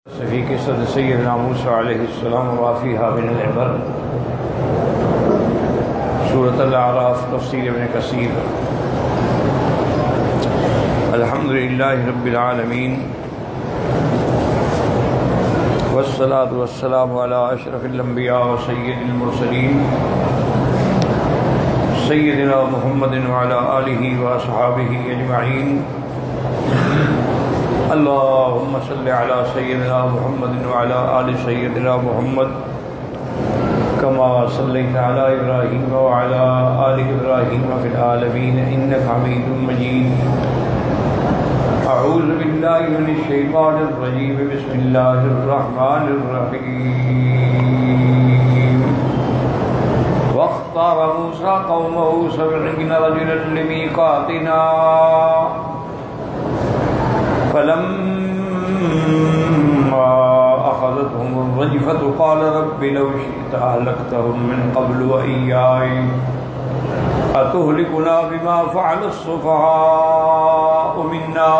صحیح قصۃ سیدنا موسیٰ علیہ السلام وافیہا من العبر، سورۃ الاعراف، تفسیر ابن کثیر۔ الحمدللہ رب العالمین، والصلاة والسلام علی اشرف الانبیاء و سید المرسلین، سیدنا محمد وعلی آلہ و اصحابہ اجمعین۔ اللهم صل على سيدنا محمد وعلى آل سيدنا محمد كما صليت على إبراهيم وعلى آل إبراهيم في العالمين إنك حميد مجيد۔ أعوذ بالله من الشيطان الرجيم، بسم الله الرحمن الرحيم۔ واختار موسى قومه 70 رجلا لميقاتنا فلما أخذتهم الرجفة قال رب لو شئت أهلكتهم من قبل وإياي أتهلكنا بما فعل السفهاء منا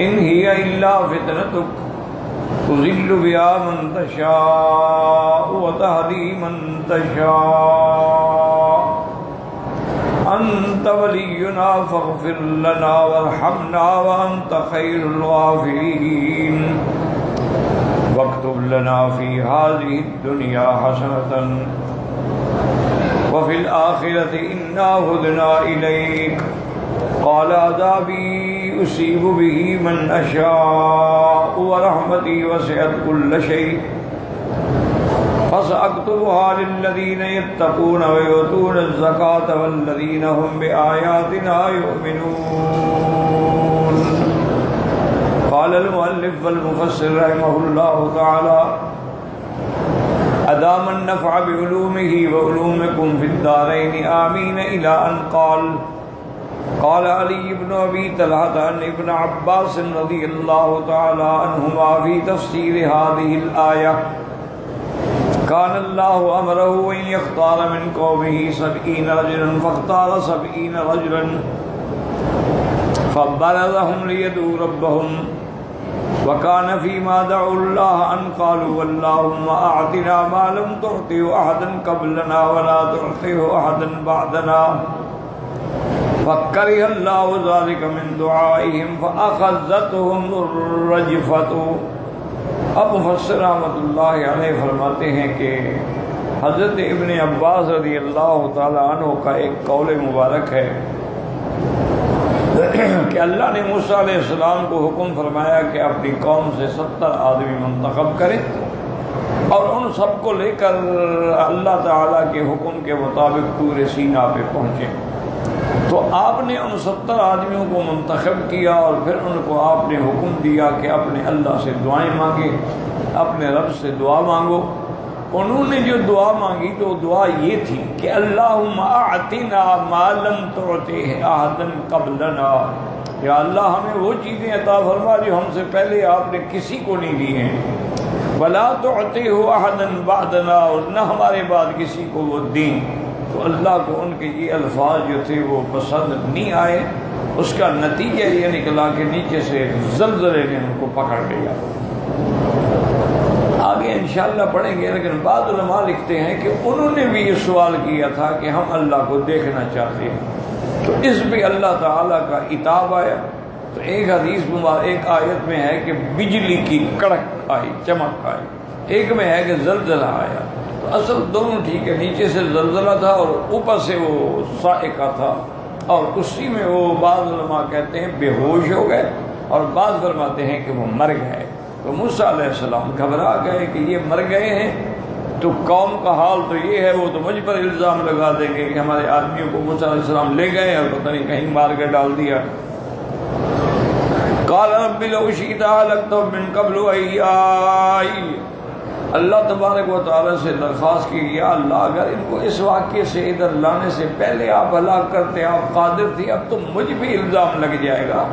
إن هي إلا فتنتك تضل بها من تشاء وتهدي من تشاء أنت ولينا فاغفر لنا وارحمنا وأنت خير الغافرين واكتب لنا في هذه الدنيا حسنة وفي الآخرة إنا هدنا إليك قال عذابي أصيب به من أشاء ورحمتي وسعت كل شيء فسأكتبها للذين يتقون ويؤتون الزكاة والذين هم بآياتنا يؤمنون۔ قال المؤلف والمفسر رحمه الله تعالى أدام النفع بعلومه وعلومكم في الدارين آمين إلى أن قال علي بن أبي طلحة عن ابن عباس رضي الله تعالى عنهما في تفسير هذه الآية كان الله أمره أن يختار من قومه 70 رجلا فاختار 70 رجلا فبرزهم ليدعوا ربهم وكان فيما دعوا الله أن قالوا اللهم أعطنا ما لم تعطه أحدا قبلنا ولا تعطه أحدا بعدنا فكره الله ذلك من دعائهم فأخذتهم الرجفة۔ اب مفسر رحمۃ اللہ علیہ فرماتے ہیں کہ حضرت ابن عباس رضی اللہ تعالیٰ عنہ کا ایک قول مبارک ہے کہ اللہ نے موسیٰ علیہ السلام کو حکم فرمایا کہ اپنی قوم سے 70 آدمی منتخب کریں اور ان سب کو لے کر اللہ تعالیٰ کے حکم کے مطابق طور سینا پہ پہنچے۔ تو آپ نے ان 70 آدمیوں کو منتخب کیا اور پھر ان کو آپ نے حکم دیا کہ اپنے اللہ سے دعائیں مانگے، اپنے رب سے دعا مانگو۔ انہوں نے جو دعا مانگی تو دعا یہ تھی کہ اللہم اعطنا ما لم تعطه احدا قبلنا، یا اللہ ہمیں وہ چیزیں عطا فرما جو ہم سے پہلے آپ نے کسی کو نہیں دی ہیں، ولا تعطه احدا بعدنا، اور نہ ہمارے بعد کسی کو وہ دیں۔ تو اللہ کو ان کے یہ الفاظ جو تھے وہ پسند نہیں آئے، اس کا نتیجہ یہ نکلا کہ نیچے سے زلزلے نے ان کو پکڑ لیا۔ آگے انشاءاللہ پڑھیں گے، لیکن بعض علماء لکھتے ہیں کہ انہوں نے بھی یہ سوال کیا تھا کہ ہم اللہ کو دیکھنا چاہتے ہیں، تو اس بھی اللہ تعالیٰ کا عتاب آیا۔ تو ایک حدیث ایک آیت میں ہے کہ بجلی کی کڑک آئی، چمک آئی، ایک میں ہے کہ زلزلہ آیا۔ اصل دونوں ٹھیک ہے، نیچے سے زلزلہ تھا اور اوپر سے وہ صاعقہ تھا، اور اسی میں وہ بعض علماء کہتے ہیں بے ہوش ہو گئے اور بعض فرماتے ہیں کہ وہ مر گئے۔ تو موسیٰ علیہ السلام گھبرا گئے کہ یہ مر گئے ہیں، تو قوم کا حال تو یہ ہے، وہ تو مجھ پر الزام لگا دیں گے کہ ہمارے آدمیوں کو موسیٰ علیہ السلام لے گئے اور پتہ نہیں کہیں مار کے ڈال دیا۔ قال رب لو شئت أهلكتهم من قبل وإياي، اللہ تبارک و تعالیٰ سے درخواست کی، یا اللہ اگر ان کو اس واقعے سے ادھر لانے سے پہلے آپ ہلاک کرتے، آپ قادر تھے، اب تو مجھ بھی الزام لگ جائے گا۔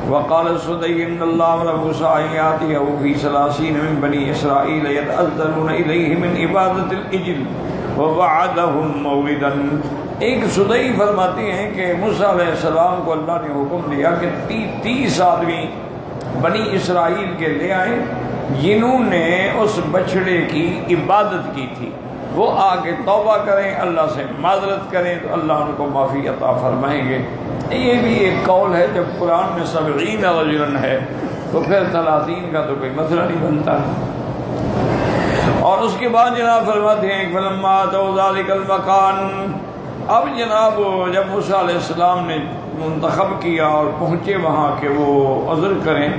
وقال السدي ان اللہ امر موسیٰ ان یأتیہ فی 30 من بنی اسرائیل یتأذنون الیہ من عبادۃ العجل ووعدهم موعدا۔ ایک سدئی فرماتے ہیں کہ موسیٰ علیہ السلام کو اللہ نے حکم دیا کہ 30 آدمی بنی اسرائیل کے لے آئے جنہوں نے اس بچڑے کی عبادت کی تھی، وہ آگے توبہ کریں، اللہ سے معذرت کریں تو اللہ ان کو معافی عطا فرمائیں گے۔ یہ بھی ایک قول ہے، جب قرآن میں 70 رجلا ہے تو پھر 30 کا تو کوئی مسئلہ نہیں بنتا۔ اور اس کے بعد جناب فرماتے ہیں فلما اتوا ذلک المکان، اب جناب جب موسیٰ علیہ السلام نے منتخب کیا اور پہنچے وہاں کہ وہ عذر کریں،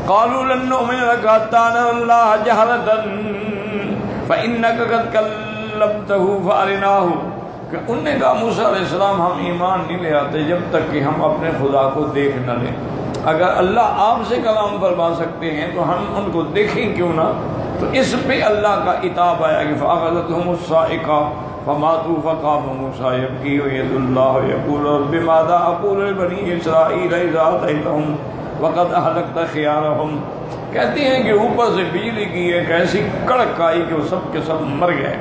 قالوا لن نؤمن لك حتى نرى الله جهرة فإنك قد كلمته فأرناه، کہ انہوں نے کہا موسیٰ علیہ السلام ہم ایمان نہیں لے آتے جب تک کہ ہم اپنے خدا کو دیکھ نہ لیں، اگر اللہ آپ سے کلام فرما سکتے ہیں تو ہم ان کو دیکھیں کیوں نہ؟ تو اس پہ اللہ کا عتاب آیا کہ فأخذتهم الصاعقة فماتوا فقام موسیٰ يبكي ويد الله يقول رب ماذا أقول لبني إسرائيل إذا أتيتهم وقد أهلكت خيارهم، کہتے ہیں کہ اوپر سے بجلی کی ایک ایسی کڑک آئی کہ وہ سب کے سب مر گئے۔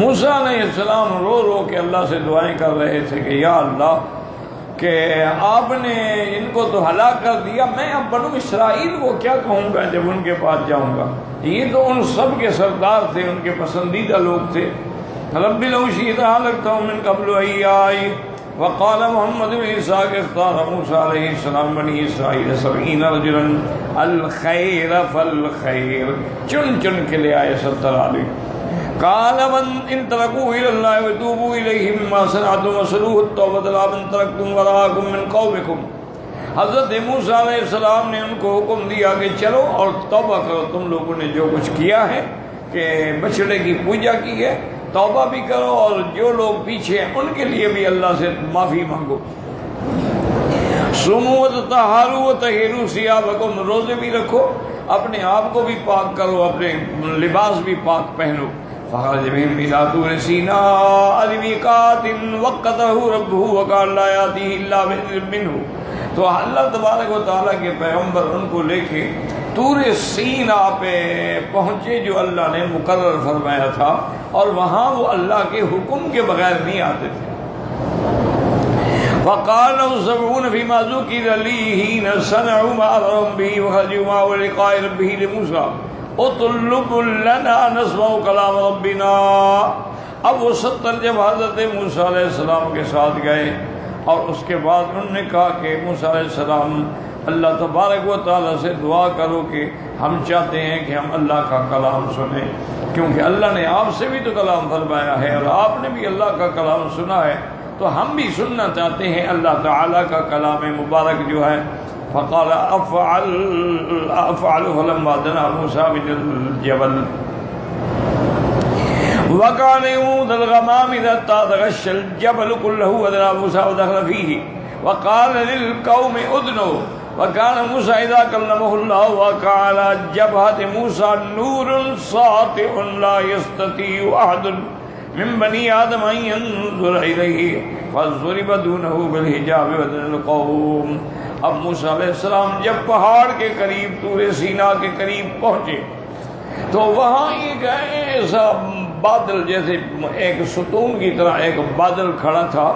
موسیٰ علیہ السلام رو رو کے اللہ سے دعائیں کر رہے تھے کہ یا اللہ کہ آپ نے ان کو تو ہلاک کر دیا، میں اب بنو اسرائیل کو کیا کہوں گا جب ان کے پاس جاؤں گا؟ یہ تو ان سب کے سردار تھے، ان کے پسندیدہ لوگ تھے۔ رب لو شئت أهلكتهم من قبل إياي، وقال محمد بن اسحاق اختار موسیٰ علیہ السلام بنی اسرائیل 70 رجلا الخیر فالخیر، چن چن کے لے آئے 70 آدمی۔ قال من ان تركوا الى الله وتوبوا اليه مما صنعتم وسلوه التوبة لا من تركتم وراءكم من قومكم، حضرت موسیٰ علیہ السلام نے ان کو حکم دیا کہ چلو اور توبہ کرو، تم لوگوں نے جو کچھ کیا ہے کہ بچڑے کی پوجا کی ہے، توبہ بھی کرو، اور جو لوگ پیچھے ہیں ان کے لیے بھی اللہ سے معافی مانگو۔ صوموا وتطہروا وطہروا ثیابکم، روزے بھی رکھو، اپنے آپ کو بھی پاک کرو، اپنے لباس بھی پاک پہنو۔ فخرج بهم إلى طور سيناء لميقات وقته ربه وقال لا يأتيه إلا بإذن منه، تو اللہ تبارک و تعالیٰ کے پیغمبر ان کو لے کے طور سینا پہ پہنچے جو اللہ نے مقرر فرمایا تھا، اور وہاں وہ اللہ کے حکم کے بغیر نہیں آتے تھے۔ وقال له 70 فيما ذكر لي حين صنعوا ما أمرهم به وخرجوا معه لقاء ربه لموسى اطلب لنا نسمع کلام ربنا۔ اب وہ 70 جب حضرت موسیٰ علیہ السلام کے ساتھ گئے اور اس کے بعد انہوں نے کہا کہ موسیٰ علیہ السلام اللہ تبارک و تعالیٰ سے دعا کرو کہ ہم چاہتے ہیں کہ ہم اللہ کا کلام سنیں، کیونکہ اللہ نے آپ سے بھی تو کلام فرمایا ہے اور آپ نے بھی اللہ کا کلام سنا ہے، تو ہم بھی سننا چاہتے ہیں اللہ تعالیٰ کا کلام مبارک جو ہے۔ فقال افعل فلما دنا موسیٰ من الجبل وكان يموت الغمام اذا تغشى الجبل كله ودنا موسى ودخل فيه وقال للقوم ادنوا وكان موسى اذا كلمه الله وقع على جبهة موسى نور ساطع لا يستطيع احد من بني آدم ان ينظر اليه فضرب دونه بالحجاب ودنا القوم۔ اب موسیٰ علیہ السلام جب پہاڑ کے قریب طور سینا کے قریب پہنچے تو وہاں ایک ایسا بادل، جیسے ایک ستون کی طرح ایک بادل کھڑا تھا،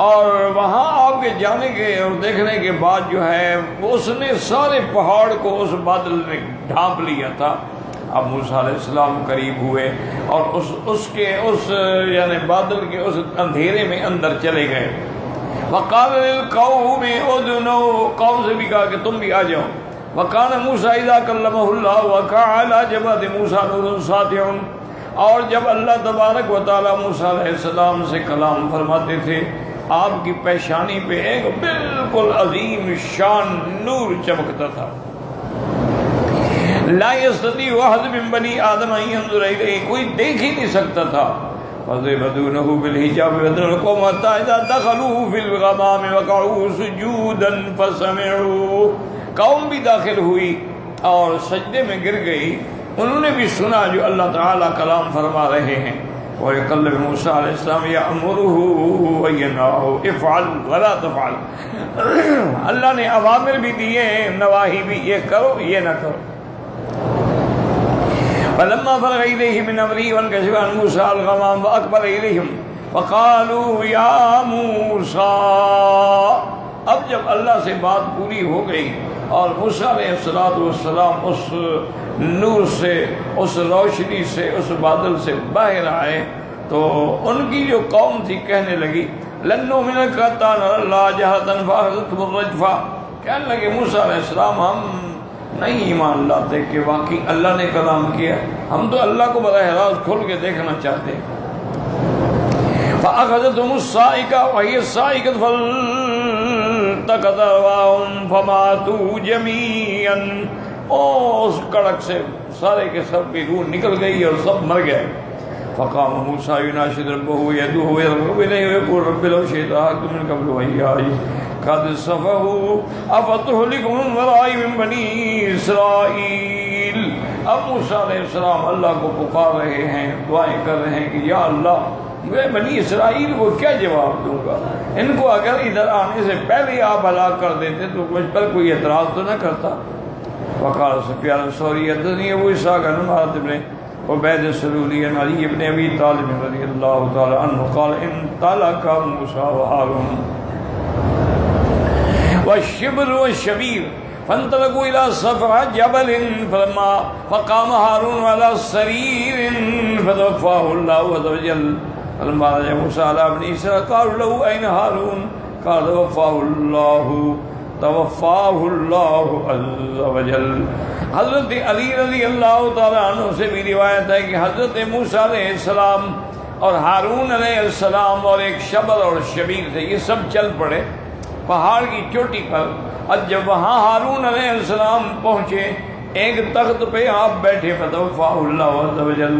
اور وہاں آپ کے جانے کے اور دیکھنے کے بعد جو ہے اس نے سارے پہاڑ کو اس بادل نے ڈھانپ لیا تھا۔ اب موسیٰ علیہ السلام قریب ہوئے اور اس یعنی بادل کے اس اندھیرے میں اندر چلے گئے۔ وقال للقوم ادنوا، قوم سے بھی کہا کہ تم بھی آ جاؤ۔ وکان موسیٰ اذا کلمہ اللہ وقع علی جبہۃ موسیٰ نور ساطع، اور جب اللہ تبارک و تعالیٰ موسیٰ علیہ السلام سے کلام فرماتے تھے آپ کی پیشانی پہ ایک بالکل عظیم شان نور چمکتا تھا۔ لا يستطيع احد من بنی آدم ان ينظر الیہ، کوئی دیکھ ہی نہیں سکتا تھا۔ فَضِرِبَدُونَهُ بِالْحِجَابِ وَدْنَ الْقَوْمَ حَتَّى إِذَا دَخَلُوا فِي الْغَمَامِ وَقَعُوا سُجُودًا فَسَمِعُوا، قوم بھی داخل ہوئی اور سجدے میں گر گئی، انہوں نے بھی سنا جو اللہ تعالیٰ کلام فرما رہے ہیں۔ وَيَكَلِّمُ موسیٰ علیہ السلام يَأْمُرُهُ وَيَنْهَاهُ افْعَلْ وَلَا تَفْعَلْ، اللہ نے اوامر بھی دیے ہیں، نواہی بھی، یہ کرو یہ نہ کرو۔ فلما فرغ إليه من أمره وانكشف عن موسى الغمام وأقبل إليهم وقالوا يا موسى، اب جب اللہ سے بات پوری ہو گئی اور موسیٰ علیہ السلام اس نور سے، اس روشنی سے، اس بادل سے باہر آئے تو ان کی جو قوم تھی کہنے لگی لن نؤمن لک حتی نری اللہ جہرۃ فأخذتهم الرجفہ، کہنے لگے موسیٰ علیہ السلام ہم نہیں ایمان لاتے کہ واقعی اللہ نے کلام کیا، ہم تو اللہ کو براہ راست کھل کے دیکھنا چاہتے ہیں۔ فأخذتهم الصاعقہ وہی الصاعقۃ فالتقط أرواحهم فماتوا جميعا، اس کڑک سے سارے کے سب کی روح نکل گئی اور سب مر گئے۔ فقام موسیٰ یناشد ربہ یدعوہ یرغب الیہ ویقول رب لو شئت اهلكت من قبل وإیاي قد صفحوا افتهلكهم من ورائي من بنی اسرائیل۔ اب موسیٰ علیہ السلام اللہ کو پکار رہے ہیں، دعائیں کر رہے ہیں کہ یا اللہ میں بنی اسرائیل کو کیا جواب دوں گا، ان کو اگر ادھر آنے سے پہلے آپ ہلاک کر دیتے تو مجھ پر کوئی اعتراض تو نہ کرتا۔ وقال سفیان الثوری حدثنی ابو اسحاق عن معاذ بن عبید السلولی عن علی بن ابی طالب رضی اللہ تعالی عنہ قال انطلق موسیٰ وہارون والشبل والشبیر فانطلقوا الى صفع جبل فلما فقام هارون على سرير فتوفاه الله عز وجل فلما رجع موسى على ابن اسحاق قالوا له اين هارون قال توفاه الله عز وجل۔ حضرت علی رضی اللہ تعالیٰ عنہ سے بھی روایت ہے کہ حضرت موسیٰ علیہ السلام اور ہارون علیہ السلام اور ایک شبل اور شبیر تھے، یہ سب چل پڑے پہاڑ کی چوٹی پر، اور جب وہاں ہارون علیہ السلام پہنچے ایک تخت پہ آپ بیٹھے، فتوفاہ اللہ عز وجل،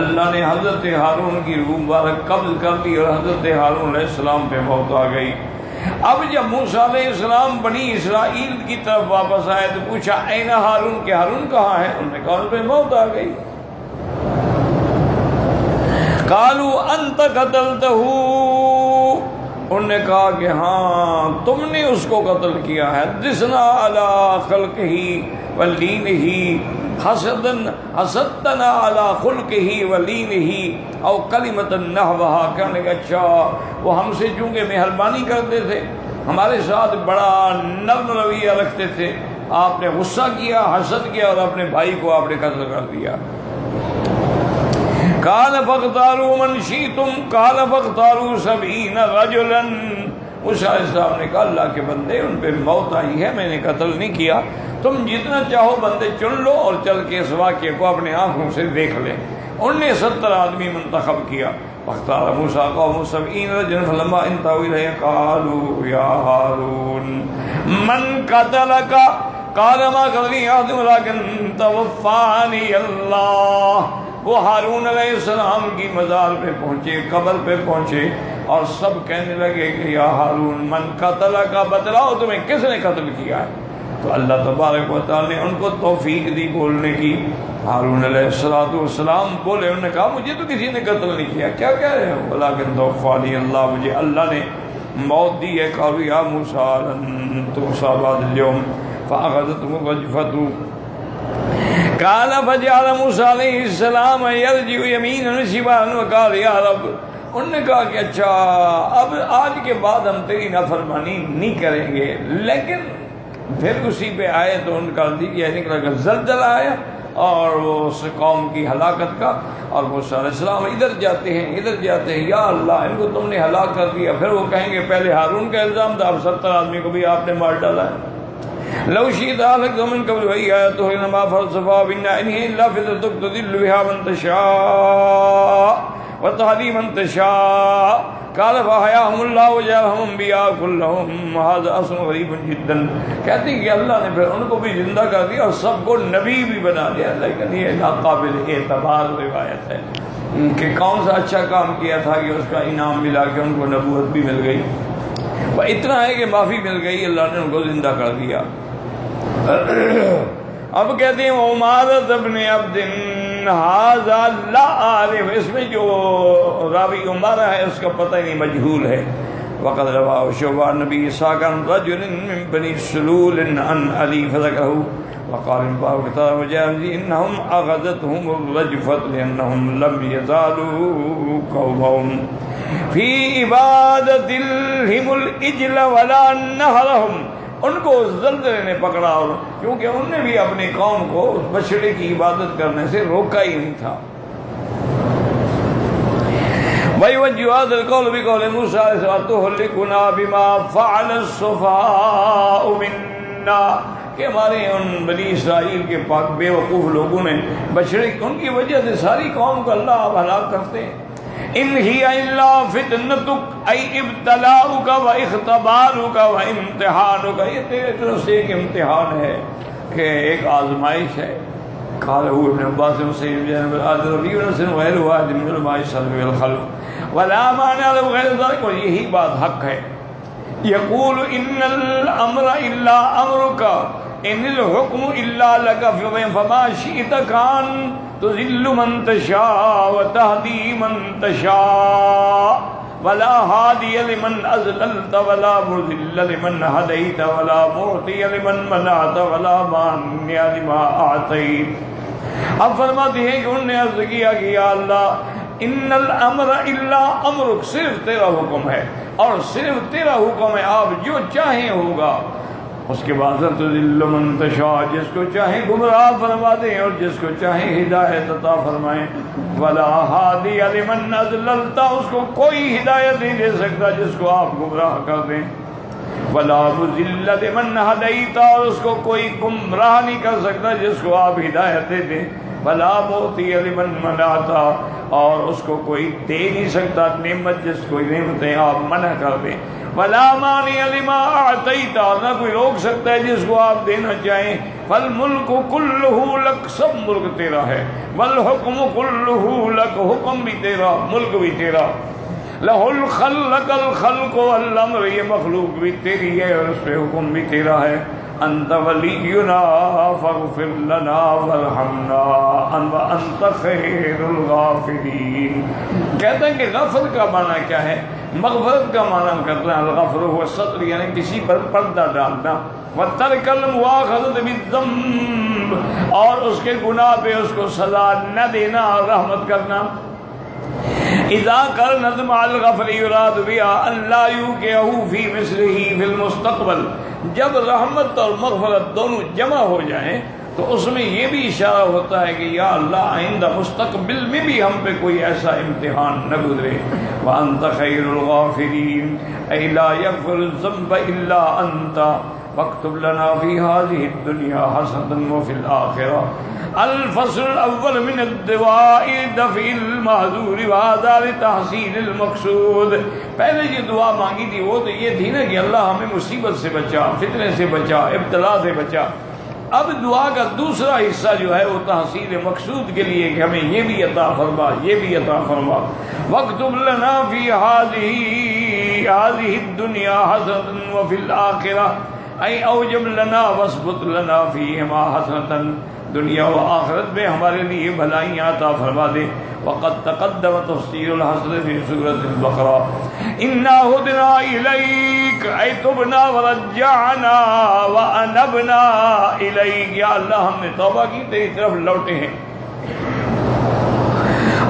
اللہ نے حضرت ہارون کی روح مبارک قبض کر دی اور حضرت ہارون علیہ السلام پہ موت آ گئی۔ اب جب موسیٰ علیہ السلام بنی اسرائیل کی طرف واپس آئے تو پوچھا این ہارون، کہ ہارون کہاں ہے؟ انہوں نے کہا ان پہ موت آ گئی۔ قالوا انت قتلتہ، انہوں نے کہا کہ ہاں تم نے اس کو قتل کیا ہے۔ حدثنا علی خلقہ ولینہ حسدتنا علی خلقہ ولینہ او کلمۃ نحوہا، کہنے کہ اچھا وہ ہم سے چونکہ مہربانی کرتے تھے، ہمارے ساتھ بڑا نرم رویہ رکھتے تھے، آپ نے غصہ کیا، حسد کیا اور اپنے بھائی کو آپ نے قتل کر دیا۔ قال فاختاروا من شئتم قال فاختاروا 70 رجلا، موسیٰ علیہ السلام نے کہا اللہ کے بندے ان پہ موت آئی ہے، میں نے قتل نہیں کیا، تم جتنا چاہو بندے چن لو اور چل کے اس واقعے کو اپنے آنکھوں سے دیکھ لیں۔ انہوں نے 70 آدمی منتخب کیا۔ فاختار موسیٰ قوم 70 رجلا فلما انتهوا الیہ قالوا یا ہارون من قتلک قال ما قتلنی احد ولکن توفانی اللہ۔ وہ ہارون علیہ السلام کی مزار پہ پہنچے، قبر پہ پہنچے اور سب کہنے لگے کہ یا ہارون من قتل کا بتلاؤ تمہیں کس نے قتل کیا ہے؟ تو اللہ تبارک و تعالی نے ان کو توفیق دی بولنے کی۔ ہارون علیہ السلام بولے، انہوں نے کہا مجھے تو کسی نے قتل نہیں کیا، کیا کہہ رہے ہو؟ ولیکن توفانی اللہ، مجھے اللہ نے موت دی ہے۔ قالوا یا موسیٰ لن تؤصى بعد اليوم فأخذتهم الرجفة قال فجعل موسیٰ علیہ السلام یرجع یمینا وشمالا وقال یا رب، انہوں نے کہا کہ اچھا اب آج کے بعد ہم تیری نافرمانی نہیں کریں گے، لیکن پھر اسی پہ آئے تو ان کا نتیجہ نکلا کہ زلزلہ آیا اور وہ اس قوم کی ہلاکت کا، اور موسیٰ علیہ السلام ادھر جاتے ہیں یا اللہ ان کو تم نے ہلاک کر دیا، پھر وہ کہیں گے پہلے ہارون کا الزام تھا، اب 70 آدمی کو بھی آپ نے مار ڈالا ہے۔ لو شئت أهلكتهم من قبل وإياي إنما فلسفة بنا إن هي إلا فتنتك تضل بها من تشاء وتهدي من تشاء قال فأحياهم الله وجعلهم أنبياء كلهم هذا أمر غريب جدا۔ کہتے ہیں کہ اللہ نے پھر ان کو بھی زندہ کر دیا اور سب کو نبی بھی بنا دیا، لیکن یہ ناقابل اعتبار روایت ہے کہ کون سا اچھا کام کیا تھا کہ اس کا انعام ملا کہ ان کو نبوت بھی مل گئی۔ وہ اتنا ہے کہ معافی مل گئی، اللہ نے ان کو زندہ کر دیا۔ اب کہتے ہیں عمارت ابن عبد ھذا لا عارف، اس میں جو راوی عمارہ ہے اس کا پتہ نہیں، مجہول ہے۔ وقد رواه شعبہ نبی اسحاق عن رجل من بني سلول عن علی فذكره وقال انهم اخذتهم الرجفة لانهم لم يزالوا قومهم فی عبادتہم العجل ولا نہرہم، ان کو اس زلزلے نے پکڑا، اور کیونکہ انہوں نے بھی اپنی قوم کو اس بچڑے کی عبادت کرنے سے روکا ہی نہیں تھا۔ وَيُوَجِّهُ هَذَا الْقَوْلُ بِقَوْلِ مُوسَىٰ عَلَيْهِ السَّلَامُ تُهْلِكُنَا بِمَا فَعَلَ السُّفَهَاءُ مِنَّا، کہ ہمارے ان بنی اسرائیل کے پاک بے وقوف لوگوں نے بچڑے، ان کی وجہ سے ساری قوم کو اللہ اب ہلاک کرتے ہیں۔ ان ہی الا فتنتک ای ابتلاؤک و اختبارک و امتحانک، یہ تیرے طرف سے ایک امتحان ہے کہ ایک آزمائش ہے۔ قال هو ابن عباس وسيد بن العاذ ربي ونسن غير واحد من علماء السلف والخلف ولا مانع له غير ذلك، اور یہی بات حق ہے۔ يقول ان الامر الا امرك ان الحكم الا لك فما شئت كان تذل من تشاء وتهدي من تشاء ولا هادي لمن اضللت ولا مضل لمن هديت ولا معطي لمن منعت ولا مانع لما اعطيت۔ اب فرماتے ہیں کہ انہوں نے عرض کیا کہ یا اللہ ان الامر الا امرک، صرف تیرا حکم ہے اور صرف تیرا حکم ہے، آپ جو چاہیں ہوگا۔ اس کے بعد تذل من تشاء، جس کو چاہیں گمراہ فرما دیں اور جس کو چاہیں ہدایت عطا فرمائیں۔ ولا ہادی لمن اضللت، اس کو کوئی ہدایت نہیں دے سکتا جس کو آپ گمراہ کر دیں۔ ولا مضل لمن ہدیت، اور اس کو کوئی گمراہ نہیں کر سکتا جس کو آپ ہدایت دے دیں۔ ولا معطی لمن منعت، اور اس کو کوئی دے نہیں سکتا نعمت جس کو نعمتیں آپ منع کر دیں۔ ولا مانع لما اعطیت، نہ کوئی روک سکتا ہے جس کو آپ دینا چاہیں۔ فالملک کلہ لک، سب ملک تیرا ہے۔ والحکم کلہ لک، حکم بھی تیرا، ملک بھی تیرا۔ لہ الخلق الخلق والامر، یہ مخلوق بھی تیری ہے اور اس پہ حکم بھی تیرا ہے۔ انت ولینا فاغفر لنا وارحمنا وانت خیر الغافرین۔ کہتے ہیں کہ غفر کا معنی کیا ہے؟ مغفرت کا معنی کرنا ہے الغفر هو الستر، یعنی کسی پر پردہ ڈالنا۔ وترک المؤاخذۃ بالذنب، اور اس کے گناہ پہ اس کو سزا نہ دینا اور رحمت کرنا۔ اذا قرنت مع الغفر يراد بها ان لا يوقعه في مثله في المستقبل، جب رحمت اور مغفرت دونوں جمع ہو جائیں تو اس میں یہ بھی اشارہ ہوتا ہے کہ یا اللہ آئندہ مستقبل میں بھی ہم پہ کوئی ایسا امتحان نہ گزرے۔ وانت خیر الغافرین، اے لا یغفر الذنب الا انت، واکتب لنا فی هذه الدنیا حسنة وفی الآخرہ۔ الفصل الاول من الدعاء دفع المحظور وهذا لتحصیل المقصود، پہلے جو دعا مانگی تھی وہ تو یہ تھی نا کہ اللہ ہمیں مصیبت سے بچا، فتنے سے بچا، ابتلا سے بچا۔ اب دعا کا دوسرا حصہ جو ہے وہ تحصیل مقصود کے لیے کہ ہمیں یہ بھی عطا فرما، یہ بھی عطا فرما۔ واکتب لنا فی هذه الدنیا حسنة وفی الآخرہ، اے اوجب لنا واثبت لنا فیہما حسنة، دنیا و آخرت میں ہمارے لیے بھلائیاں عطا فرما دے۔ وقد تقدم تفسیر الحسن فی سورۃ البقرہ۔ انا ہدنا الیک، اے تبنا ورجعنا وانبنا الیک، یا اللہ ہم نے توبہ کی، تیری طرف لوٹے ہیں۔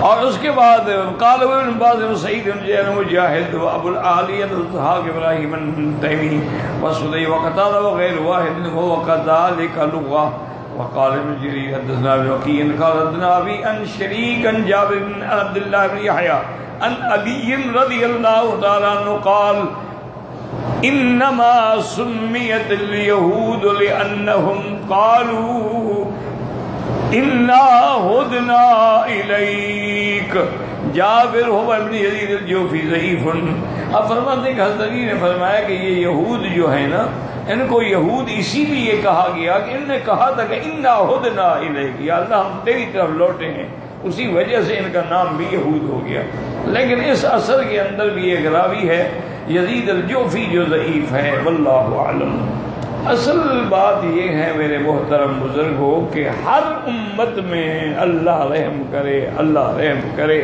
اور اس کے بعد قال ابن عباس وسعید بن مجاہد وابو العالیہ اسحاق ابراہیم التیمی وسدی وقتادہ وغیر واحد وكذلك لغہ۔ وقال ابن جرير حدثنا وكيع قال حدثنا ابي عن شريك عن جابر بن عبد الله بن يحيى عن علي رضي الله تعالى عنه قال انما سميت اليهود لانهم قالوا انا هدنا اليك۔ جابر هو ابن يزيد الجوفي ضعيف۔ اب فرماتے ہیں کہ حضرت علی نے فرمایا کہ یہ یہود جو ہے نا، ان کو یہود اسی لیے کہا گیا کہ ان نے کہا تھا کہ انا ہدنا الیک، یا اللہ ہم تیری طرف لوٹے ہیں، اسی وجہ سے ان کا نام بھی یہود ہو گیا۔ لیکن اس اثر کے اندر بھی ایک راوی ہے یزید الجوفی جو ضعیف ہے، واللہ اعلم۔ اصل بات یہ ہے میرے محترم بزرگوں کہ ہر امت میں اللہ رحم کرے، اللہ رحم کرے،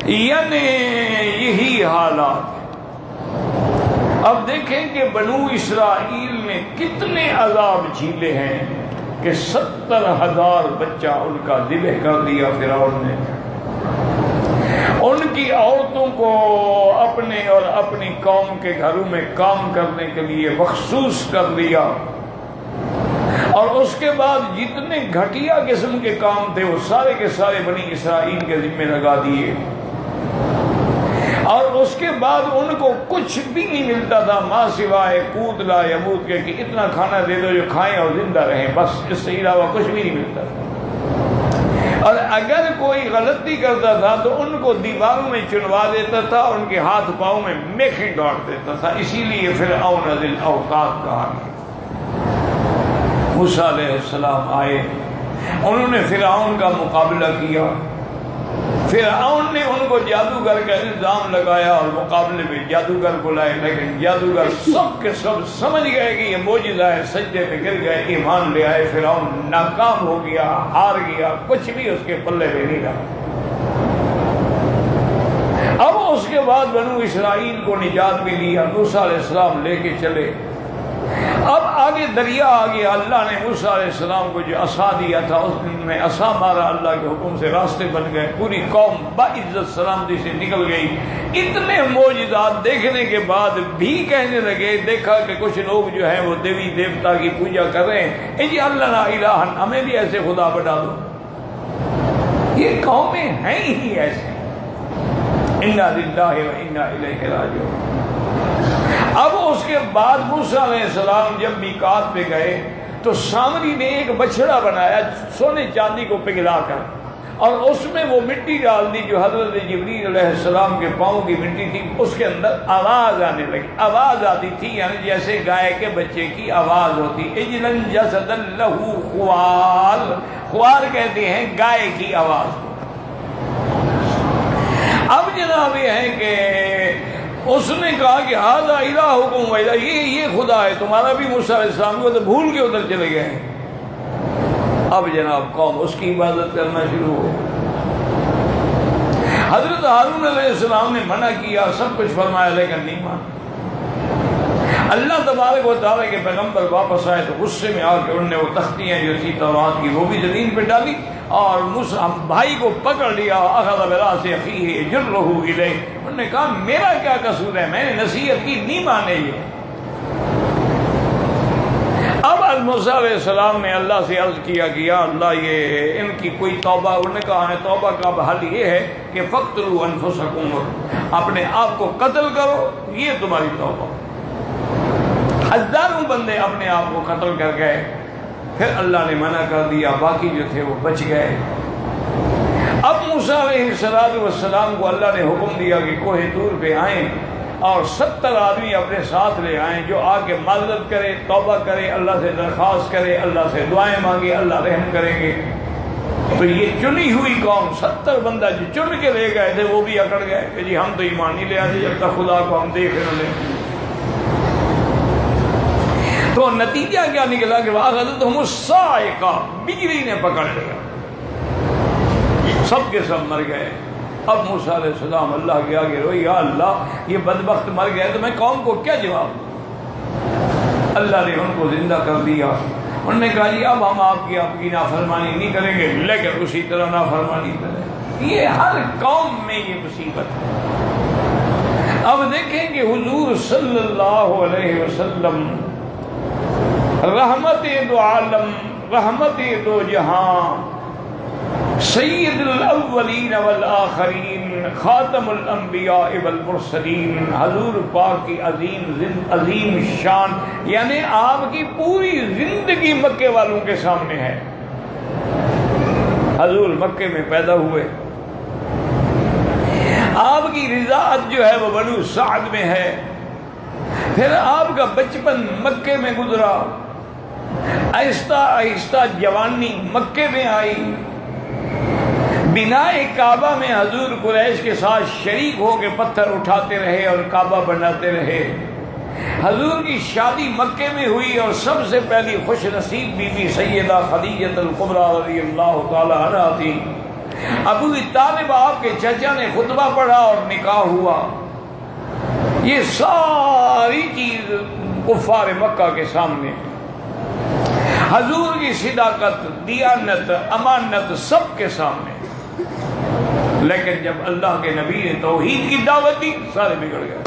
یعنی یہی حالات۔ اب دیکھیں کہ بنو اسرائیل نے کتنے عذاب جھیلے ہیں کہ 70,000 بچہ ان کا ذبح کر دیا فرعون نے۔ ان کی عورتوں کو اپنے اور اپنی قوم کے گھروں میں کام کرنے کے لیے مخصوص کر دیا، اور اس کے بعد جتنے گھٹیا قسم کے کام تھے وہ سارے کے سارے بنی اسرائیل کے ذمہ لگا دیے، اور اس کے بعد ان کو کچھ بھی نہیں ملتا تھا ماں سوائے قوت لا یموت کے، کہ اتنا کھانا دے دو جو کھائیں اور زندہ رہیں، بس اس سے علاوہ کچھ بھی نہیں ملتا تھا۔ اور اگر کوئی غلطی کرتا تھا تو ان کو دیواروں میں چنوا دیتا تھا، ان کے ہاتھ پاؤں میں میخیں ڈال دیتا تھا، اسی لیے فرعون ذی الاوتاد کہا گیا۔ موسیٰ علیہ السلام آئے، انہوں نے فرعون کا مقابلہ کیا، فرعون نے ان کو جادوگر کا الزام لگایا اور مقابلے میں جادوگر بلائے، لیکن جادوگر سب کے سب سمجھ گئے کہ یہ معجزہ ہے، سجدے پہ گر گئے، ایمان لے آئے۔ فرعون ناکام ہو گیا، ہار گیا، کچھ بھی اس کے پلے میں نہیں رہا۔ اب اس کے بعد بنو اسرائیل کو نجات بھی دیا، موسیٰ علیہ السلام لے کے چلے۔ اب آگے دریا آ گیا، اللہ نے موسیٰ علیہ السلام کو جو عصا دیا تھا اس نے عصا مارا، اللہ کے حکم سے راستے بن گئے، پوری قوم باعزت سلامتی سے نکل گئی۔ اتنے معجزات دیکھنے کے بعد بھی کہنے لگے، دیکھا کہ کچھ لوگ جو ہیں وہ دیوی دیوتا کی پوجا کر رہے ہیں، اجعل لنا الہا، ہمیں بھی ایسے خدا بنا دو۔ یہ قومیں ہیں ہی ایسے، انا للہ و انا الیہ راجعون۔ اب اس کے بعد موسیٰ علیہ السلام جب میقات پہ گئے تو سامری نے ایک بچڑا بنایا سونے چاندی کو پگھلا کر، اور اس میں وہ مٹی ڈال دی جو حضرت جبریل علیہ السلام کے پاؤں کی مٹی تھی، اس کے اندر آواز آنے لگی، آواز آتی تھی یعنی جیسے گائے کے بچے کی آواز ہوتی، اجلن جسدا لہ خوال، خوال کہتے ہیں گائے کی آواز کو۔ اب جناب یہ ہے کہ اس نے کہا کہ ھذا الہکم و الہ، یہ خدا ہے تمہارا بھی۔ موسیٰ علیہ السلام کو تو بھول کے ادھر چلے گئے۔ اب جناب قوم اس کی عبادت کرنا شروع ہو۔ حضرت ہارون علیہ السلام نے منع کیا، سب کچھ فرمایا، لیکن نہیں مانا۔ اللہ تبارک و تعالیٰ کے پیغمبر واپس آئے تو غصے میں آ کے انہوں نے وہ تختیاں جو تھی تورات کی وہ بھی زمین پہ ڈالی، اور بھائی کو پکڑ لیا، اخذ براس اخیہ یجرہ الیہ، انہوں نے کہا میرا کیا قصور ہے، میں نے نصیحت کی، نہیں مانے یہ۔ اب موسیٰ علیہ السلام نے اللہ سے عرض کیا کہ یا اللہ یہ ان کی کوئی توبہ، انہوں نے کہا ہے توبہ کا حل یہ ہے کہ فقتلوا انفسکم، اپنے آپ کو قتل کرو، یہ تمہاری توبہ۔ ہزاروں بندے اپنے آپ کو قتل کر گئے، پھر اللہ نے منع کر دیا، باقی جو تھے وہ بچ گئے۔ اب موسیٰ علیہ السلام کو اللہ نے حکم دیا کہ کوہ طور پہ آئیں اور 70 آدمی اپنے ساتھ لے آئیں، جو آ کے معذرت کرے، توبہ کرے، اللہ سے درخواست کرے، اللہ سے دعائیں مانگے، اللہ رحم کریں گے۔ تو یہ چنی ہوئی قوم 70 بندہ جو چن کے لے گئے تھے وہ بھی اکڑ گئے کہ جی ہم تو ایمان نہیں لے آتے جب تک خدا کو ہم دیکھ نہ لیں۔ تو نتیجہ کیا نکلا کہ وَأَخَذَتْهُمُ الصَّاعِقَةُ، بجلی نے پکڑ لیا، سب کے سب مر گئے۔ اب موسیٰ علیہ السلام اللہ کے آگے روئے، یا اللہ یہ بدبخت مر گئے تو میں قوم کو کیا جواب دوں؟ اللہ نے ان کو زندہ کر دیا۔ انہوں نے کہا جی اب ہم آپ کی نافرمانی نہیں کریں گے، لیکن اسی طرح نافرمانی کریں۔ یہ ہر قوم میں یہ مصیبت ہے۔ اب دیکھیں کہ حضور صلی اللہ علیہ وسلم رحمت دو عالم، رحمت دو جہاں، سید الاولین والآخرین، خاتم الانبیاء والمرسلین، حضور پاک کی عظیم شان، یعنی آپ کی پوری زندگی مکے والوں کے سامنے ہے۔ حضور مکے میں پیدا ہوئے، آپ کی رضاعت جو ہے وہ بنو سعد میں ہے، پھر آپ کا بچپن مکے میں گزرا، آہستہ آہستہ جوانی مکے میں آئی، بناء کعبہ میں حضور قریش کے ساتھ شریک ہو کے پتھر اٹھاتے رہے اور کعبہ بناتے رہے۔ حضور کی شادی مکے میں ہوئی اور سب سے پہلی خوش نصیب بی بی سیدہ خدیجہ الکبریٰ رضی اللہ تعالی عنہا تھی۔ ابو طالب آپ کے چچا نے خطبہ پڑھا اور نکاح ہوا۔ یہ ساری چیز کفار مکہ کے سامنے، حضور کی صداقت، دیانت، امانت سب کے سامنے، لیکن جب اللہ کے نبی نے توحید کی دعوت دی سارے بگڑ گئے۔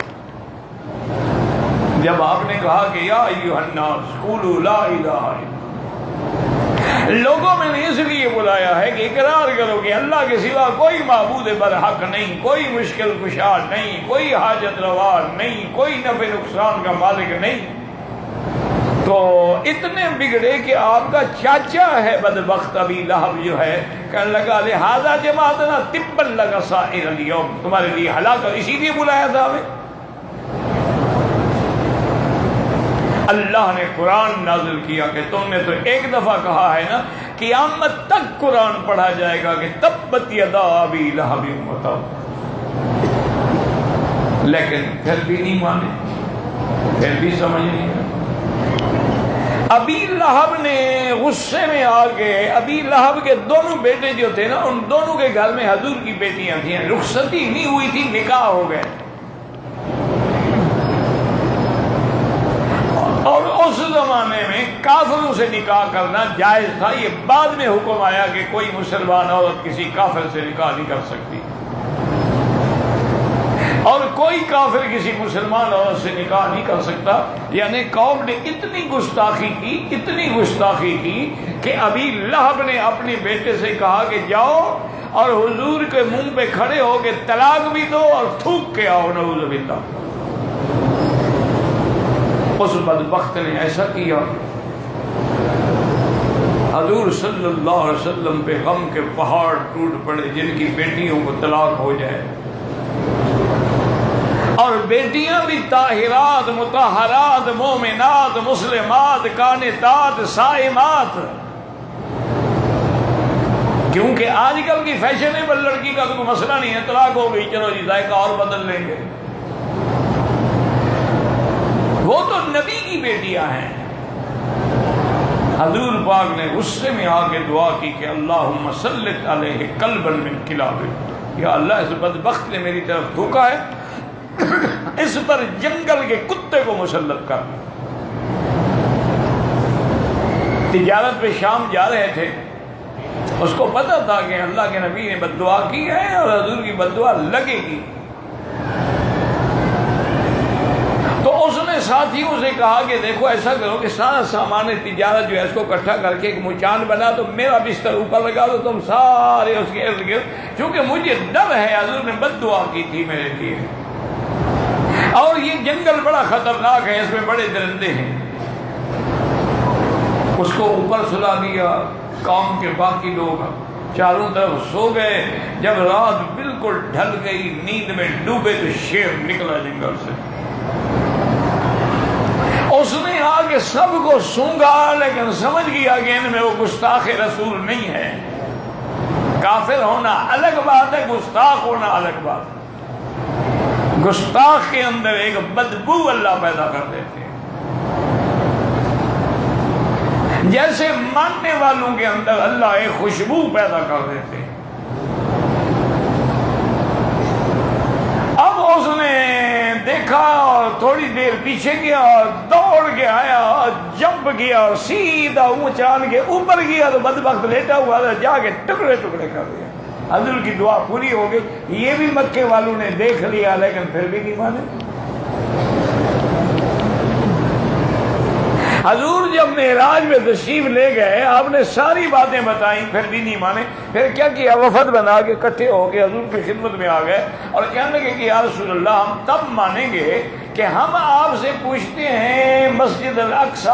جب آپ نے کہا کہ یا ایھا الناس قولوا لا الہ الا اللہ، لوگوں میں نے اس لیے بلایا ہے کہ اقرار کرو کہ اللہ کے سوا کوئی معبود برحق نہیں، کوئی مشکل کشا نہیں، کوئی حاجت روا نہیں، کوئی نفع نقصان کا مالک نہیں۔ تو اتنے بگڑے کہ آپ کا چاچا ہے بدبخت ابی لہب جو ہے، کہنے لگا لہذا جماعتنا تبا لک سائر اليوم، تمہارے لیے ہلاکت اسی لیے بلایا تھا ہمیں۔ اللہ نے قرآن نازل کیا کہ تم نے تو ایک دفعہ کہا ہے نا قیامت تک قرآن پڑھا جائے گا کہ تبت یدا ابی لہب وتب، لیکن پھر بھی نہیں مانے، پھر بھی سمجھ نہیں آیا۔ ابی لہب نے غصے میں آ کے، ابی لہب کے دونوں بیٹے جو تھے نا ان دونوں کے گھر میں حضور کی بیٹیاں تھیں، رخصتی نہیں ہوئی تھی، نکاح ہو گئے، اور اس زمانے میں کافروں سے نکاح کرنا جائز تھا۔ یہ بعد میں حکم آیا کہ کوئی مسلمان عورت کسی کافر سے نکاح نہیں کر سکتی، اور کوئی کافر کسی مسلمان عورت سے نکاح نہیں کر سکتا۔ یعنی قوم نے اتنی گستاخی کی کہ ابی لہب نے اپنے بیٹے سے کہا کہ جاؤ اور حضور کے منہ پہ کھڑے ہو کے طلاق بھی دو اور تھوک کے آؤ، نعوذ باللہ۔ اس بدبخت نے ایسا کیا، حضور صلی اللہ علیہ وسلم پہ غم کے پہاڑ ٹوٹ پڑے، جن کی بیٹیوں کو طلاق ہو جائے، اور بیٹیاں بھی طاہرات مطہرات مومنات مسلمات قانتات صائمات، کیونکہ آج کل کی فیشنیبل لڑکی کا کوئی مسئلہ نہیں ہے، طلاق ہو گئی چلو جی ذائقہ اور بدل لیں گے، وہ تو نبی کی بیٹیاں ہیں۔ حضور پاک نے غصے میں آ کے دعا کی کہ اللہم سلط علیہ قلبا من کلابک، یا اللہ اس بدبخت نے میری طرف تھوکا ہے، اس پر جنگل کے کتے کو مسلط کر۔ تجارت پہ شام جا رہے تھے، اس کو پتا تھا کہ اللہ کے نبی نے بد دعا کی ہے اور حضور کی بد دعا لگے گی، تو اس نے ساتھیوں سے کہا کہ دیکھو ایسا کرو کہ سارا سامان تجارت جو ہے اس کو اکٹھا کر کے ایک مچان بنا تو میرا بستر اوپر لگا دو، تم سارے اس کے ارد گرد، کیونکہ مجھے ڈر ہے حضور نے بد دعا کی تھی میرے لیے، اور یہ جنگل بڑا خطرناک ہے، اس میں بڑے درندے ہیں۔ اس کو اوپر سلا دیا، قوم کے باقی لوگ چاروں طرف سو گئے۔ جب رات بالکل ڈھل گئی، نیند میں ڈوبے تو شیر نکلا جنگل سے، اس نے آ کے سب کو سونگا، لیکن سمجھ گیا کہ ان میں وہ گستاخ رسول نہیں ہے۔ کافر ہونا الگ بات ہے، گستاخ ہونا الگ بات ہے۔ گستاخ کے اندر ایک بدبو اللہ پیدا کر دیتے ہیں، جیسے ماننے والوں کے اندر اللہ ایک خوشبو پیدا کر دیتے ہیں۔ اب اس نے دیکھا اور تھوڑی دیر پیچھے گیا اور دوڑ کے آیا اور جمپ کیا اور سیدھا اونچان کے اوپر گیا تو بدبخت لیٹا ہوا تھا، جا کے ٹکڑے ٹکڑے کر دیا۔ حضور کی دعا پوری ہو گئی، یہ بھی مکے والوں نے دیکھ لیا لیکن پھر بھی نہیں مانے۔ حضور جب معراج میں تشریف لے گئے، آپ نے ساری باتیں بتائیں، پھر بھی نہیں مانے۔ پھر کیا کیا، وفد بنا کے اکٹھے ہو کے حضور کی خدمت میں آ گئے اور کہنے لگے کہ یا رسول اللہ ہم تب مانیں گے کہ ہم آپ سے پوچھتے ہیں مسجد الاقصی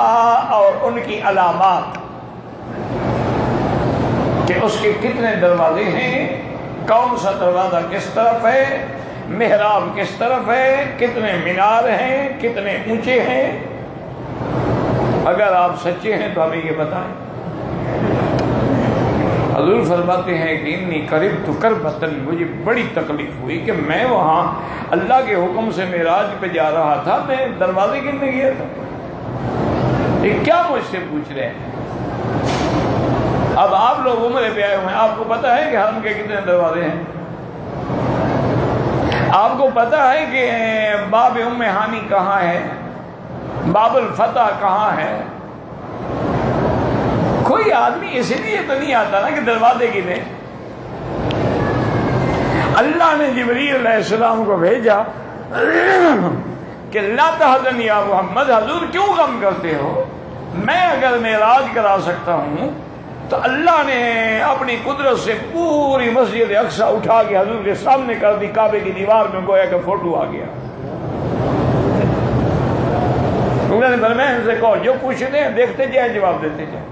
اور ان کی علامات، کہ اس کے کتنے دروازے ہیں، کون سا دروازہ کس طرف ہے، محراب کس طرف ہے، کتنے مینار ہیں، کتنے اونچے ہیں، اگر آپ سچے ہیں تو ہمیں یہ بتائیں۔ حضور فرماتے ہیں کہ انی قربت قربۃ، مجھے بڑی تکلیف ہوئی کہ میں وہاں اللہ کے حکم سے معراج پہ جا رہا تھا، میں دروازے گننے گیا تھا، یہ کیا مجھ سے پوچھ رہے ہیں؟ اب آپ لوگ عمرے پہ آئے ہوئے ہیں، آپ کو پتا ہے کہ حرم کے کتنے دروازے ہیں؟ آپ کو پتا ہے کہ باب ام ہانی کہاں ہے، باب الفتح کہاں ہے؟ کوئی آدمی اس لیے تو نہیں آتا نا کہ دروازے گنے۔ اللہ نے جبریل علیہ السلام کو بھیجا کہ لا تحزن یا محمد، حضور کیوں غم کرتے ہو؟ میں اگر معراج کرا سکتا ہوں تو اللہ نے اپنی قدرت سے پوری مسجد اقصی اٹھا کے حضور کے سامنے کر دی، کعبے کی دیوار میں گویا کہ فوٹو آ گیا۔ انہوں نے فرمایا ان سے کہو جو پوچھتے ہیں دیکھتے جائیں، جواب دیتے جائیں۔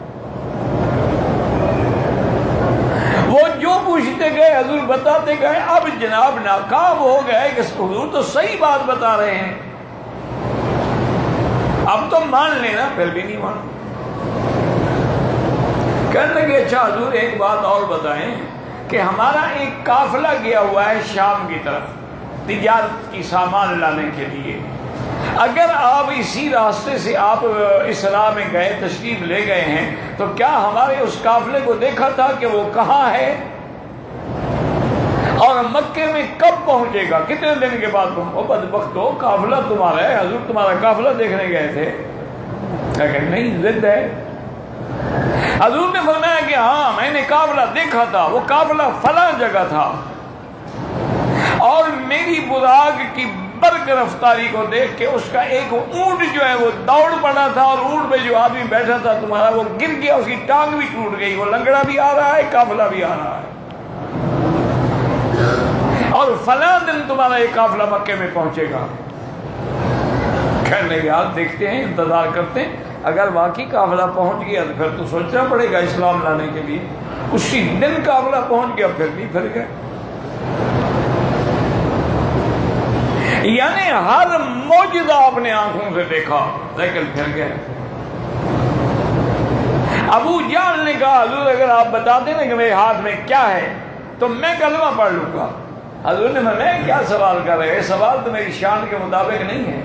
وہ جو پوچھتے گئے حضور بتاتے گئے، اب جناب ناکام ہو گئے کہ حضور تو صحیح بات بتا رہے ہیں، اب تو مان لینا، پھر بھی نہیں مان۔ کہنے لگے اچھا حضور ایک بات اور بتائیں کہ ہمارا ایک قافلہ گیا ہوا ہے شام کی طرف تجارت کی سامان لانے کے لیے، اگر آپ اسی راستے سے آپ اسرا میں گئے، تشریف لے گئے ہیں، تو کیا ہمارے اس قافلے کو دیکھا تھا کہ وہ کہاں ہے اور مکے میں کب پہنچے گا، کتنے دن کے بعد پہنچے؟ وہ بدبختو قافلہ تمہارا ہے، حضور تمہارا قافلہ دیکھنے گئے تھے؟ کہ نہیں، ضد ہے۔ حضور نے فرمایا کہ ہاں میں نے قافلہ دیکھا تھا، وہ قافلہ فلاں جگہ تھا، اور میری براق کی برق رفتاری کو دیکھ کے اس کا ایک اونٹ جو ہے وہ دوڑ پڑا تھا، اور اونٹ پہ جو آدمی بیٹھا تھا تمہارا وہ گر گیا، اس کی ٹانگ بھی ٹوٹ گئی، وہ لنگڑا بھی آ رہا ہے، قافلہ بھی آ رہا ہے، اور فلاں دن تمہارا یہ قافلہ مکے میں پہنچے گا۔ کہنے یاد دیکھتے ہیں، انتظار کرتے ہیں، اگر واقعی قافلہ پہنچ گیا تو پھر تو سوچنا پڑے گا اسلام لانے کے لیے، اسی دن قافلہ پہنچ گیا، پھر بھی پھر گئے۔ یعنی ہر معجزہ اپنے آنکھوں سے دیکھا لیکن پھر گئے۔ ابو جہل نے کہا حضور اگر آپ بتا دیں نا کہ میرے ہاتھ میں کیا ہے تو میں کلمہ پڑھ لوں گا۔ حضور نے میں کیا سوال کر رہے ہیں، سوال تو میری شان کے مطابق نہیں ہے،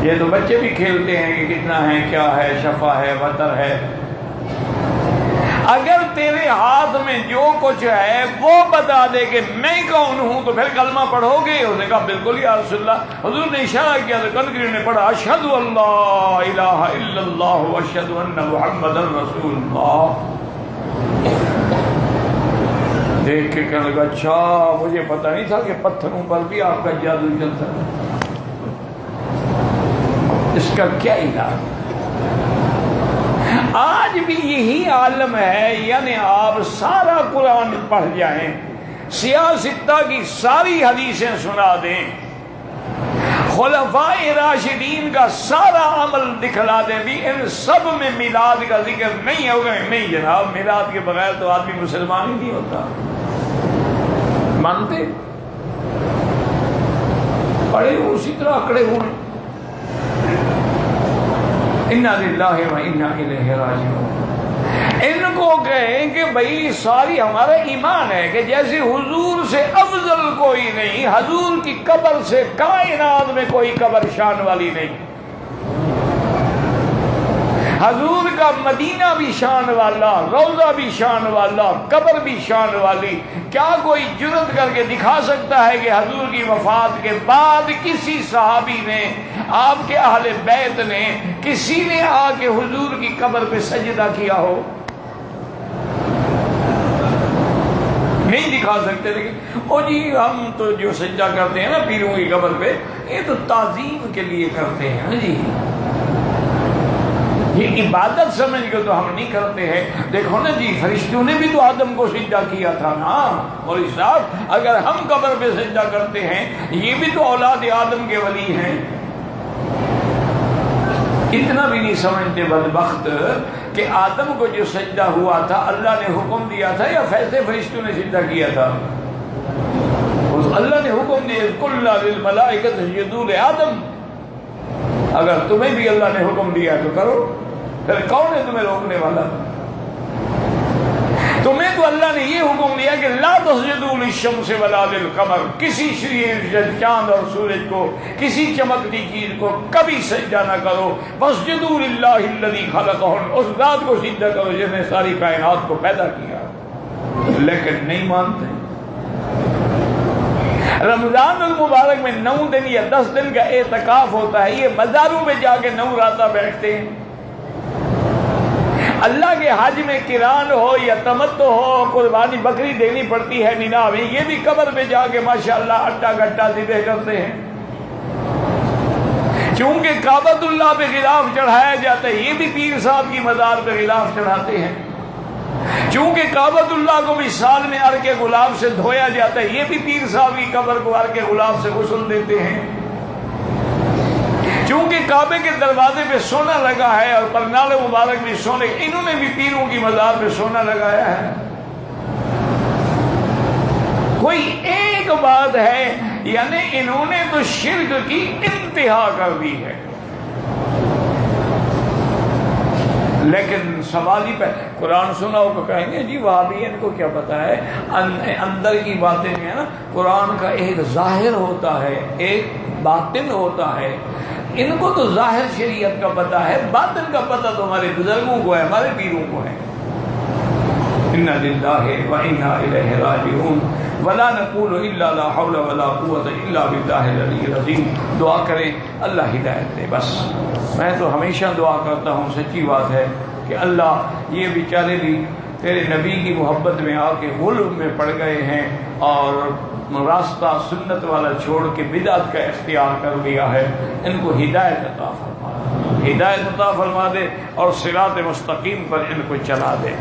یہ تو بچے بھی کھیلتے ہیں کہ کتنا ہے، کیا ہے، شفا ہے، وتر ہے۔ اگر تیرے ہاتھ میں جو کچھ ہے وہ بتا دے کہ میں کون ہوں تو پھر کلمہ پڑھو گے؟ اس نے کہا بالکل یا رسول اللہ۔ حضور نے اشارہ کیا تو کنکری نے پڑھا اشہد ان لا الہ الا اللہ واشہد ان محمد رسول اللہ۔ دیکھ کے کہنے لگا اچھا مجھے پتہ نہیں تھا کہ پتھروں پر بھی آپ کا جادو چلتا ہے، اس کا کیا علاج؟ آج بھی یہی عالم ہے، یعنی آپ سارا قرآن پڑھ جائیں، سیاستہ کی ساری حدیثیں سنا دیں، خلفاء راشدین کا سارا عمل دکھلا دیں، بھی ان سب میں میلاد کا ذکر نہیں ہوگا۔ نہیں جناب، میلاد کے بغیر تو آدمی مسلمان ہی نہیں ہوتا، مانتے پڑے اسی طرح اکڑے ہوئے۔ انا للہ و انا الیہ راجعون۔ ان کو کہیں کہ بھائی ساری ہمارا ایمان ہے کہ جیسے حضور سے افضل کوئی نہیں، حضور کی قبر سے کائنات میں کوئی قبر شان والی نہیں، حضور کا مدینہ بھی شان والا، روضہ بھی شان والا، قبر بھی شان والی۔ کیا کوئی جرت کر کے دکھا سکتا ہے کہ حضور کی وفات کے بعد کسی صحابی نے، آپ کے اہل بیت نے، کسی نے آ کے حضور کی قبر پہ سجدہ کیا ہو؟ نہیں دکھا سکتے۔ لیکن او جی ہم تو جو سجدہ کرتے ہیں نا پیروں کی قبر پہ، یہ تو تعظیم کے لیے کرتے ہیں جی، یہ عبادت سمجھ کے تو ہم نہیں کرتے ہیں۔ دیکھو نا جی فرشتوں نے بھی تو آدم کو سجدہ کیا تھا نا، مولوی صاحب اگر ہم قبر پہ سجدہ کرتے ہیں یہ بھی تو اولاد آدم کے ولی ہیں۔ اتنا بھی نہیں سمجھتے بدبخت کہ آدم کو جو سجدہ ہوا تھا اللہ نے حکم دیا تھا یا فیصلے فرشتوں نے سجدہ کیا تھا؟ اللہ نے حکم دیا قُلْنَا لِلْمَلَائِكَةِ اسْجُدُوا لِآدَمَ، اگر تمہیں بھی اللہ نے حکم دیا تو کرو، پھر کون ہے تمہیں روکنے والا؟ تمہیں تو اللہ نے یہ حکم دیا کہ لا تسجدوا للشمس ولا للقمر، کسی چاند اور سورج کو، کسی چمکتی چیز کو کبھی سجدہ نہ کرو، فاسجدوا للہ الذی خلقہن، اس ذات کو سجدہ کرو جس نے ساری کائنات کو پیدا کیا۔ لیکن نہیں مانتے۔ رمضان المبارک میں 9 دن یا 10 دن کا اعتکاف ہوتا ہے، یہ مزاروں میں جا کے 9 راتیں بیٹھتے ہیں، اللہ کے حج میں قران ہو یا تمتع ہو، قربانی بکری دینی پڑتی ہے مینا میں، یہ بھی قبر میں جا کے ماشاءاللہ اٹا گٹا ذبح کرتے ہیں۔ چونکہ کعبۃ اللہ پہ غلاف چڑھایا جاتا ہے، یہ بھی پیر صاحب کی مزار پہ غلاف چڑھاتے ہیں۔ چونکہ کعبۃ اللہ کو بھی سال میں عرق گلاب سے دھویا جاتا ہے، یہ بھی پیر صاحب کی قبر کو عرق گلاب سے غسل دیتے ہیں۔ چونکہ کعبے کے دروازے پہ سونا لگا ہے اور پرنال مبارک بھی سونے، انہوں نے بھی پیروں کی مزار پہ سونا لگایا ہے۔ کوئی ایک بات ہے، یعنی انہوں نے تو شرک کی انتہا کر دی ہے۔ لیکن سوال ہی پہ قرآن سنا ہو تو کہیں گے جی وہابی ان کو کیا پتا ہے، اندر کی باتیں جو ہے نا، قرآن کا ایک ظاہر ہوتا ہے ایک باطن ہوتا ہے، ان کو تو ظاہر شریعت کا پتہ ہے، باطن کا پتہ تو ہمارے بزرگوں کو ہے، ہمارے پیروں کو ہے۔ انا للہ و انا الیہ راجعون ولا نقول الا لا حول ولا قوة الا باللہ العلی العظیم۔ دعا کریں اللہ ہدایت دے۔ بس میں تو ہمیشہ دعا کرتا ہوں، سچی بات ہے کہ اللہ یہ بیچارے بھی تیرے نبی کی محبت میں آ کے غلو میں پڑ گئے ہیں اور راستہ سنت والا چھوڑ کے بدعت کا اختیار کر لیا ہے، ان کو ہدایت عطا فرما، ہدایت عطا فرما دے اور صراط مستقیم پر ان کو چلا دے۔